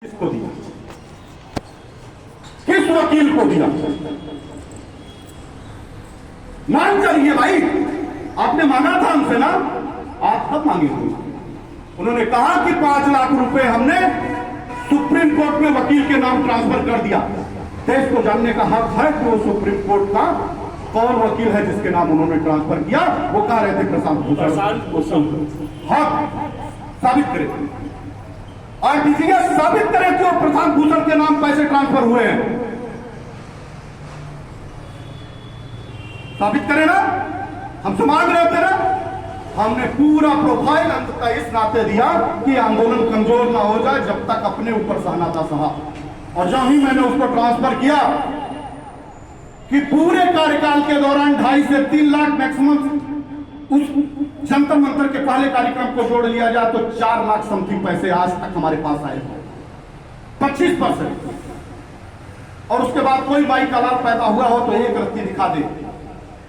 किसको दिया? किस वकील को दिया? मान करिए भाई, आपने मांगा था हमसे ना, आप कब मांगे थे? उन्होंने कहा कि 5 लाख रुपए हमने सुप्रीम कोर्ट में वकील के नाम ट्रांसफर कर दिया। देश को जानने का हक है कि वो सुप्रीम कोर्ट का कौन वकील है जिसके नाम उन्होंने ट्रांसफर किया। वो कह रहे थे प्रशांत भूषण। हक साबित करें और डीजीएस साबित करें कि वो प्रशांत भूषण के नाम पैसे ट्रांसफर हुए हैं। साबित करें ना, हमसे मांग रहे थे ना। हमने पूरा प्रोफाइल अंततः इस नाते दिया कि आंदोलन कमजोर ना हो जाए, जब तक अपने ऊपर सहना था सहा। और जब ही मैंने उसको ट्रांसफर किया कि पूरे कार्यकाल के दौरान 2.5 से 3 लाख मैक्सिमम, उस जंतर मंतर के पहले कार्यक्रम को जोड़ लिया जाए तो 4 लाख समथिंग पैसे आज तक हमारे पास आए हैं, 25%। और उसके बाद कोई बाई का लाभ पैदा हुआ हो तो एक रत्ती दिखा दे।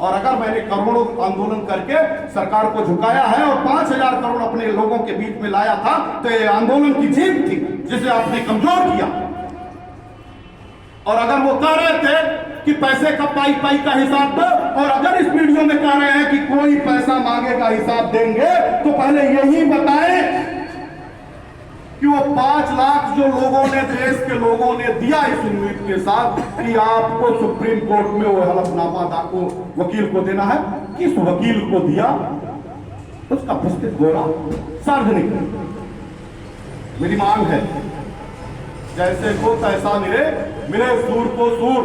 और अगर मैंने करोड़ों आंदोलन करके सरकार को झुकाया है और 5,000 करोड़ अपने लोगों के बीच में लाया था, तो ये आंदोलन की जीत थी जिसे आपने कमजोर किया। और अगर वो कह रहे थे कि पैसे का पाई पाई का हिसाब दो, और अगर इस वीडियो में कह रहे हैं कि कोई पैसा मांगे का हिसाब देंगे, तो पहले यही बताएं कि वो 5 लाख जो लोगों ने, देश के लोगों ने दिया इस उम्मीद के साथ कि आपको सुप्रीम कोर्ट में वो हलफनामा आपको वकील को देना है, किस वकील को दिया उसका पुस्तक गोरा सार्वजनिक। मेरी मांग है, जैसे को तैसा मिले, मिले सूर को सूर।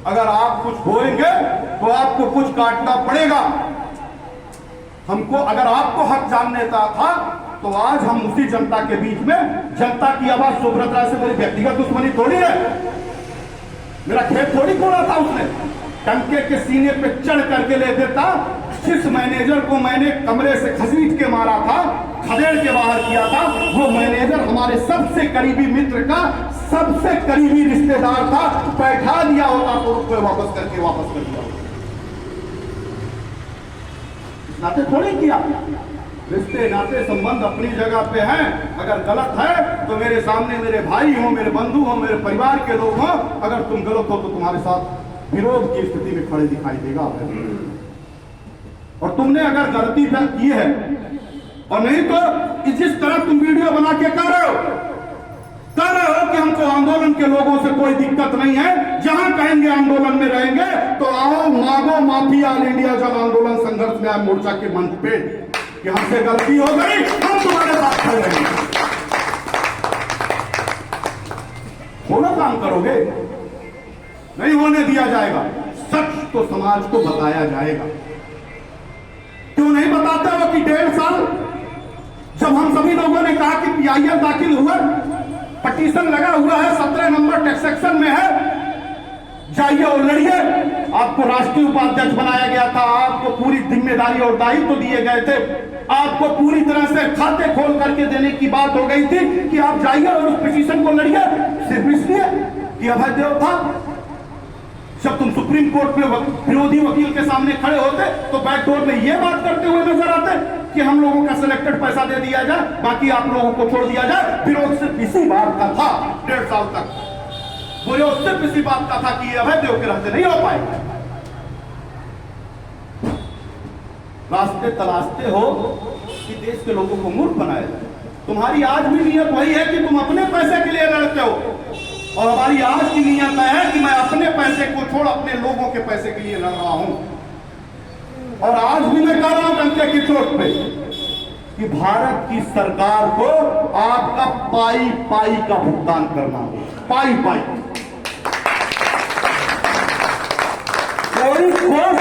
अगर आप कुछ बोएंगे तो आपको कुछ काटना पड़ेगा। हमको, अगर आपको हक जानने का था तो आज हम उसी जनता के बीच में, जनता की आवाज सुब्रत राय से मेरी व्यक्तिगत दुश्मनी थोड़ी है, मेरा खेत थोड़ी खोला था उसने। टंके के सीने पे चढ़ करके ले देता। जिस मैनेजर को मैंने कमरे से घसीट के मारा था, खदेड़ के बाहर किया था, वो मैनेजर हमारे सबसे करीबी मित्र का सबसे करीबी रिश्तेदार था। बैठा दिया होता तो रुपये वापस कर दिया होता। नाते थोड़ी किया। रिश्ते नाते संबंध अपनी जगह पे हैं। अगर गलत है तो मेरे सामने मेरे भाई हो, मेरे बंधु हो, मेरे परिवार के लोग हो। अगर तुम गलत हो तो तुम्हारे साथ विरोध की स्थिति में खड़े दिखाई देगा। और तुमने अगर गलती की है, और नहीं तो जिस तरह तुम वीडियो बना के कह रहे हो कि हमको आंदोलन के लोगों से कोई दिक्कत नहीं है, जहां कहेंगे आंदोलन में रहेंगे, तो आओ मांगो माफी ऑल इंडिया जन आंदोलन संघर्ष न्याय मोर्चा के मंच पे कि हमसे गलती हो गई, हम तुम्हारे साथ खड़े रहेंगे। थोड़ा काम करोगे, नहीं होने दिया जाएगा। सच तो समाज को बताया जाएगा। क्यों नहीं बताते हो कि 1.5 साल जब हम सभी लोगों ने कहा कि पीआईएल दाखिल हुआ, पटिशन लगा हुआ है, 17 नंबर टेक्स सेक्शन में है, जाइए और लड़िए। आपको राष्ट्रीय उपाध्यक्ष बनाया गया था, आपको पूरी जिम्मेदारी और दायित्व दिए गए थे, आपको पूरी तरह से खाते खोल करके देने की बात हो गई थी कि आप जाइए और उस पिटीशन को लड़िए। सिर्फ इसलिए कि अभय देव था। जब तुम सुप्रीम कोर्ट में विरोधी वकील के सामने खड़े होते तो बैकडोर में यह बात करते हुए नजर आते कि हम लोगों का सिलेक्टेड पैसा दे दिया जाए, बाकी आप लोगों को छोड़ दिया जाए। विरोध सिर्फ इसी बात का था 1.5 साल तक। विरोध सिर्फ इसी बात का था कि अभय देव के रहते नहीं हो पाएगा। रास्ते तलाशते हो कि देश के लोगों को मूर्ख बनाया जाए। तुम्हारी आज भी नीयत वही है कि तुम अपने पैसे के लिए लड़ते हो, और हमारी आज की नीयत है कि मैं अपने पैसे को छोड़ अपने लोगों के पैसे के लिए लड़ रहा हूं। और आज भी मैं कह रहा हूं टंके की चोट पे कि भारत की सरकार को आपका पाई पाई का भुगतान करना होगा। पाई पाई। कोई ठोस